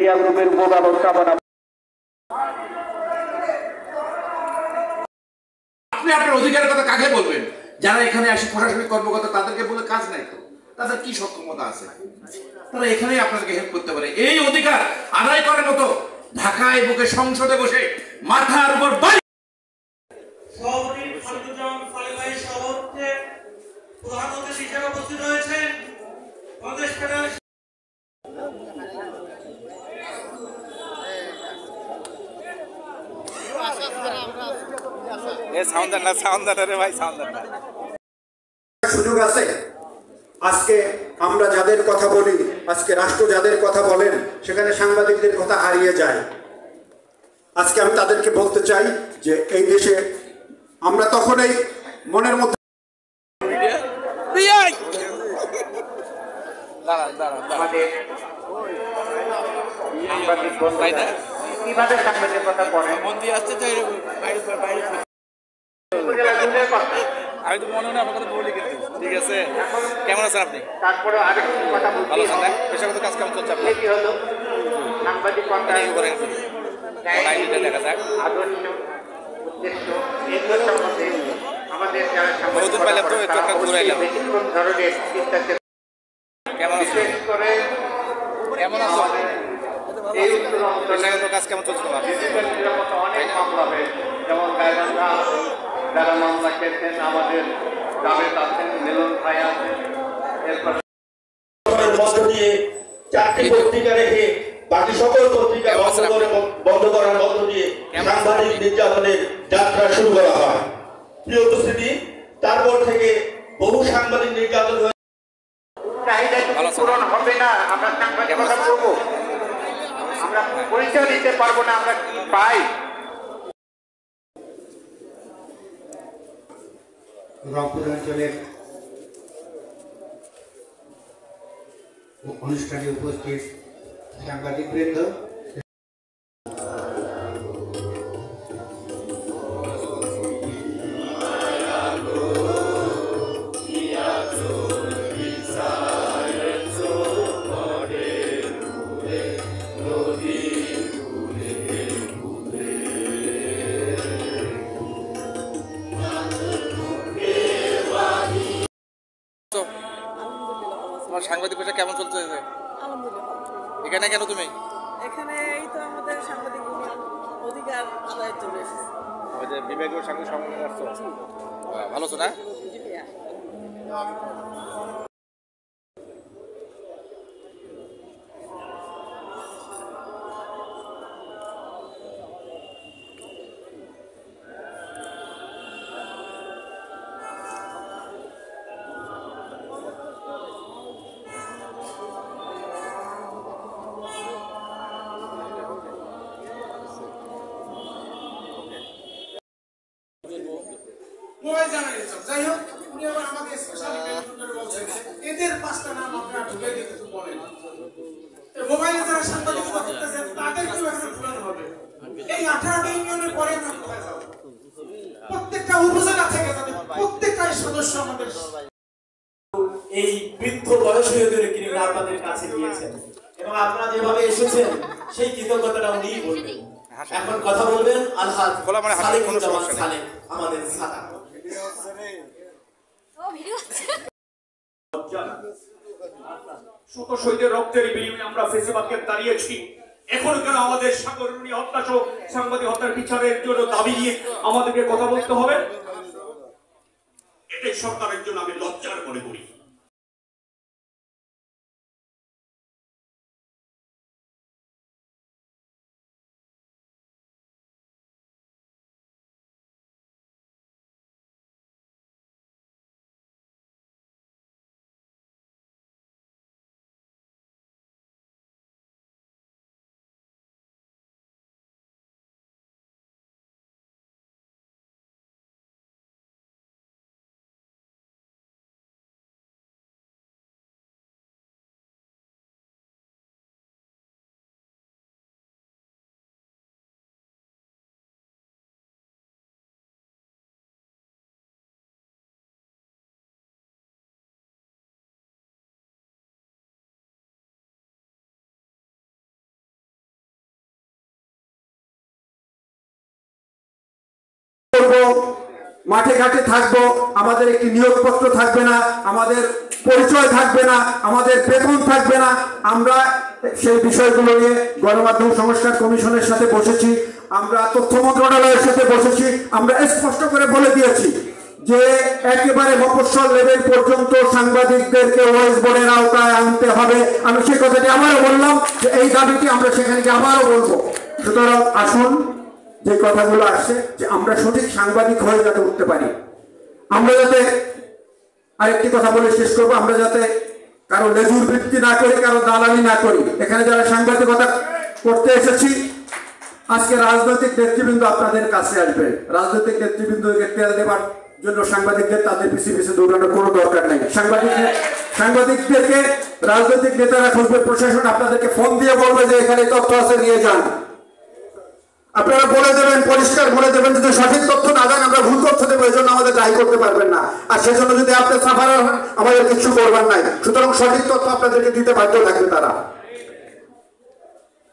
Media গ্রুপের উপব্যবস্থাপনা। আপনি আপনার অধিকারের কথা কাকে বলবেন? যারা এখানে আসে প্রশাসনিক কর্মকর্তা, তাদেরকে বলে কাজ নাই তো, তাদের কি সক্ষমতা আছে? তারা এখানেই আপনাকে হেল্প করতে পারে। এই অধিকার আদায় করার মতো ঢাকায় বুকে সংসদে বসে মাথার উপর বাড়ি প্রধান অতিথি হিসেবে উপস্থিত রয়েছেন বাংলাদেশ ফেডারেশন সুযোগ আছে। আজকে আমরা যাদের কথা বলি, আজকে রাষ্ট্র যাদের কথা বলেন, সেখানে সাংবাদিকদের কথা হারিয়ে যায়। আজকে আমি তাদেরকে বলতে চাই যে এই দেশে আমরা তখনই মনের মধ্যে কিভাবে সাংবাদিকের কথা বলেন আমি তো মনে হয় আপনার কথা বলি, কিন্তু ঠিক আছে। কেমন আছেন আপনি? তারপরে আরেকটু কথা বলতে ভালো আছেন না? পেশাগত কাজ কেমন চলছে আপনার? কি হলো সাংবাদিক দেখা যাক আদর্শ উদ্দেশ্য এগুলো সম্বন্ধে আমাদের যারা বহুদিন পাইলাম তো একটু আপনার ঘুরে এলাম। কোন ধরনের চিন্তা কেমন আছেন? বিশেষ করে কেমন আছেন? এই উত্তর অঞ্চলে পেশাগত কাজ কেমন চলছে তোমার? নিরাপত্তা অনেক মামলা হয়, যেমন গায়বান্ধা যারা মামলা খেয়েছেন, আমাদের জাভেদ আছেন, মিলন ভাই আছেন, এরপর মধ্য দিয়ে 4টি পত্রিকা রেখে বাকি সকল পত্রিকা বন্ধ করার মধ্য দিয়ে সাংবাদিক নির্যাতনের যাত্রা শুরু করা হয়। প্রিয় উপস্থিতি, তারপর থেকে বহু সাংবাদিক নির্যাতন হয়ে চাহিদা পূরণ হবে না, আমরা সাংবাদিকতা করবো, আমরা পরিচয় দিতে পারবো না আমরা কি পাই। রংপুর অঞ্চলের অনুষ্ঠানে উপস্থিত সাংবাদিকবৃন্দ, তোমার সাংবাদিক পেশা কেমন চলছে? আলহামদুলিল্লাহ। এখানে কেন তুমি? এখানে এই তো আমাদের সাংবাদিক অধিকার আদায়ের জন্য এসেছি। ওই যে বিভাগীয় সাংবাদিক সম্মেলনে আসছো, ভালো আছো না? জি ভাইয়া। মোবাইল জার্নালিজম, যাই হোক, উনি আবার আমাকে স্পেশালি মেনশন করে বলছেন এদের 5টা নাম আপনারা ঢুকে দিতে বলেন। মোবাইলে যারা সাংবাদিকতা করতেছেন তাদের কি এখানে ঢুকানো হবে? এই 18টা ইউনিয়নের পরে আমরা কোথায় যাব? প্রত্যেকটা উপজেলা থেকে যাতে প্রত্যেকটা সদস্য আমাদের এই বৃদ্ধ বয়সীদের তিনি আপনাদের কাছে দিয়েছেন এবং আপনারা যেভাবে এসেছেন সেই কৃতজ্ঞতাটা উনিই বলবেন। এখন কথা বলবেন আলহাজ সালেকুজ্জামান সালেক, আমাদের সাদা। শত শহীদের রক্তের বিনিময়ে আমরা ফেসিবাদকে দাঁড়িয়েছি। এখন কেন আমাদের সাগরণী হত্যা সহ সাংবাদিক হত্যার বিচারের জন্য দাবি নিয়ে আমাদেরকে কথা বলতে হবে? এটাই সরকারের জন্য আমি লজ্জার মনে করি। করব, মাঠে ঘাটে থাকবো, আমাদের একটি নিয়োগপত্র থাকবে না, আমাদের পরিচয় থাকবে না, আমাদের বেতন থাকবে না। আমরা সেই বিষয়গুলো নিয়ে গণমাধ্যম সংস্কার কমিশনের সাথে বসেছি, আমরা তথ্য মন্ত্রণালয়ের সাথে বসেছি, আমরা স্পষ্ট করে বলে দিয়েছি যে একেবারে মফস্বল লেভেল পর্যন্ত সাংবাদিকদেরকে ওয়াইজ বোর্ডের আওতায় আনতে হবে। আমি সেই কথাটি আবারও বললাম যে এই দাবিটি আমরা সেখানে গিয়ে আবারও বলবো। সুতরাং আসুন, যে কথাগুলো আসছে যে আমরা সঠিক সাংবাদিক হয়ে যাতে উঠতে পারি, আমরা যাতে, আরেকটি কথা বলে শেষ করবো, আমরা যাতে কারো লেজুর বৃত্তি না করি, কারো দালালি না করি। এখানে যারা সাংবাদিকতা করতে এসেছি, আজকে রাজনৈতিক নেতৃবৃন্দ আপনাদের কাছে আসবে, রাজনৈতিক নেতৃবৃন্দকে তেল দেবার জন্য সাংবাদিকদের তাদের পিছিয়ে পিছিয়ে দৌড়ানোর কোনো দরকার নেই। সাংবাদিকদেরকে রাজনৈতিক নেতারা খুঁজবে, প্রশাসন আপনাদেরকে ফোন দিয়ে বলবে যে এখানে তথ্য আছে, নিয়ে যান। আপনারা বলে দেবেন, পরিষ্কার বলে দেবেন, যদি সঠিক তথ্য না দেন আমরা ভুল তথ্য দেবো, এই জন্য আমাদের দায়ী করতে পারবেন না। আর সেজন্য যদি আপনি সাফার হন, আমাদের কিছু করবার নাই। সুতরাং সঠিক তথ্য আপনাদেরকে দিতে বাধ্য থাকবে তারা।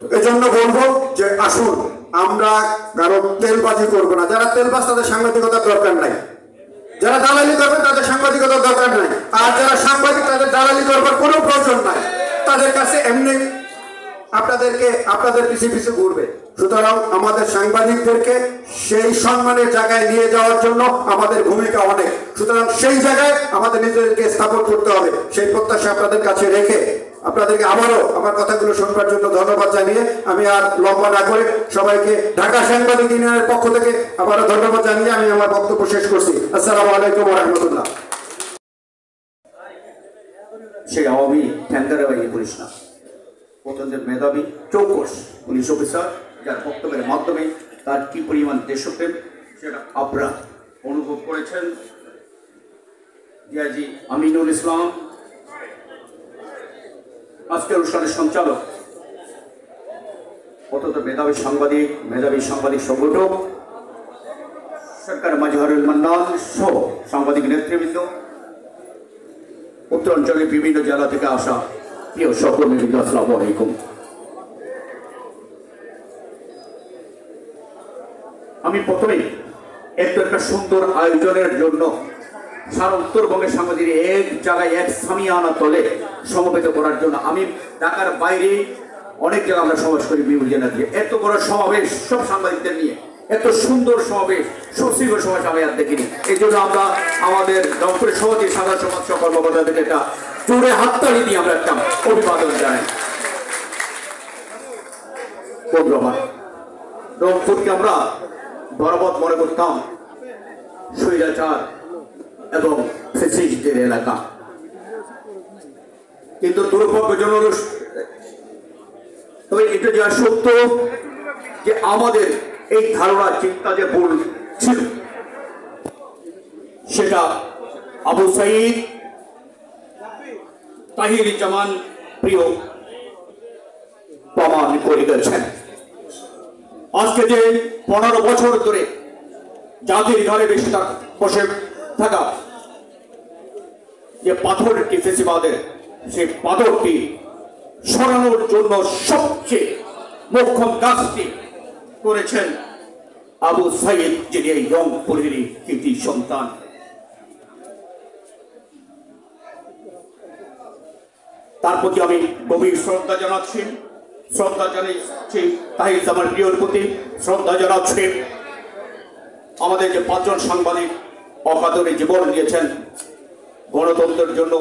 এজন্য বলবো যে আসুন, আমরা কারো তেলবাজি করবো না। যারা তেলবাজ তাদের সাংবাদিকতার দরকার নাই, যারা দালালি করবেন তাদের সাংবাদিকতার দরকার নাই, আর যারা সাংবাদিক তাদের দালালি করবার কোনো প্রয়োজন নাই। তাদের কাছে এমনি আপনাদের পিছিয়ে পিছিয়ে ঘুরবে। সুতরাং আমাদের সাংবাদিকদেরকে সেই সম্মানের জায়গায় নিয়ে যাওয়ার জন্য আমাদের ভূমিকা অনেক। সুতরাং সেই জায়গায় আমাদের নিজেদেরকে স্থাপন করতে হবে। সেই প্রত্যাশা আপনাদের কাছে রেখে আপনাদেরকে আবারও আমার কথাগুলো শুনবার জন্য ধন্যবাদ জানিয়ে আমি আর লম্বা না করে সবাইকে ঢাকা সাংবাদিক ইউনিয়নের পক্ষ থেকে আবারও ধন্যবাদ জানিয়ে আমি আমার বক্তব্য শেষ করছি। আসসালামু আলাইকুম ওয়া রাহমাতুল্লাহ। সেই আওয়ামী ঠ্যাঙ্গারা বাহিনী পুলিশ না, অত্যন্ত মেধাবী চৌকস পুলিশ অফিসার, যার বক্তব্যের মাধ্যমে তার কি পরিমাণ দেশপ্রেম সেটা আপনারা অনুভব করেছেন। ডিআইজি আমিনুল ইসলাম, আজকের অনুষ্ঠানের সঞ্চালক, অত্যন্ত মেধাবী সাংবাদিক সংগঠক সরকার মাজহারুল মান্নান সহ সাংবাদিক নেতৃবৃন্দ, উত্তরাঞ্চলের বিভিন্ন জেলা থেকে আসা প্রিয় সহকর্মীবৃন্দ, আসসালামু আলাইকুম। আমি প্রথমেই একটা সুন্দর আয়োজনের জন্য সারা উত্তরবঙ্গের সাংবাদিক এক জায়গায় এক সামিয়ানা তলে সমবেত করার জন্য, আমি ঢাকার বাইরে অনেক জায়গায় আমরা সমাবেশ করি বিভিন্ন জেলা দিয়ে, এত বড় সমাবেশ সব সাংবাদিকদের নিয়ে, এত সুন্দর সমাবেশ, সুশৃঙ্খল সমাবেশ আমি আর দেখিনি। এই জন্য আমরা আমাদের রংপুরের সভাপতি সাধারণ সমাজ কর্মকর্তাদেরকে একটা জোরে হাততালি দিয়ে আমরা একটা অভিবাদন জানাই। রংপুরকে আমরা বরাবর মনে করতাম স্বৈরাচার এবং ফ্যাসিস্টদের এলাকা, কিন্তু দুর্ভাগ্যজনক, তবে এটা যা সত্য যে আমাদের এই ধারণা চিন্তা যে ভুল ছিল সেটা আবু সাঈদ, তাহিরুজ্জামান প্রিয় প্রমাণ করে গেছেন। আজকে যে 15 বছর ধরে জাতির ঘরে বেশি বসে থাকা যে পাথরটি ফেসিবাদের, সেই পাথরটি সরানোর জন্য সবচেয়ে মোক্ষম কাজটি করেছেন আবু সাঈদ, যিনি এই রংপুরেরই কৃতি সন্তান। তার প্রতি আমি গভীর শ্রদ্ধা জানাচ্ছি তাহিরুজ্জামান প্রিয়র প্রতি শ্রদ্ধা জানাচ্ছি। আমাদের যে 5 জন সাংবাদিক অকাতরে জীবন দিয়েছেন গণতন্ত্রের জন্য,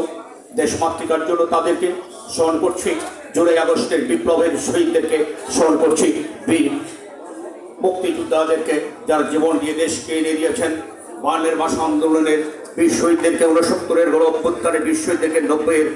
দেশমাতৃকার জন্য, তাদেরকে স্মরণ করছি। জুলাই আগস্টের বিপ্লবের শহীদদেরকে স্মরণ করছি। বীর মুক্তিযোদ্ধাদেরকে যারা জীবন দিয়ে দেশকে এনে দিয়েছেন। 52 ভাষা আন্দোলনের বীর শহীদদেরকে, 69-এর গণ অভ্যুত্থানের বীর শহীদদেরকে, 90-এর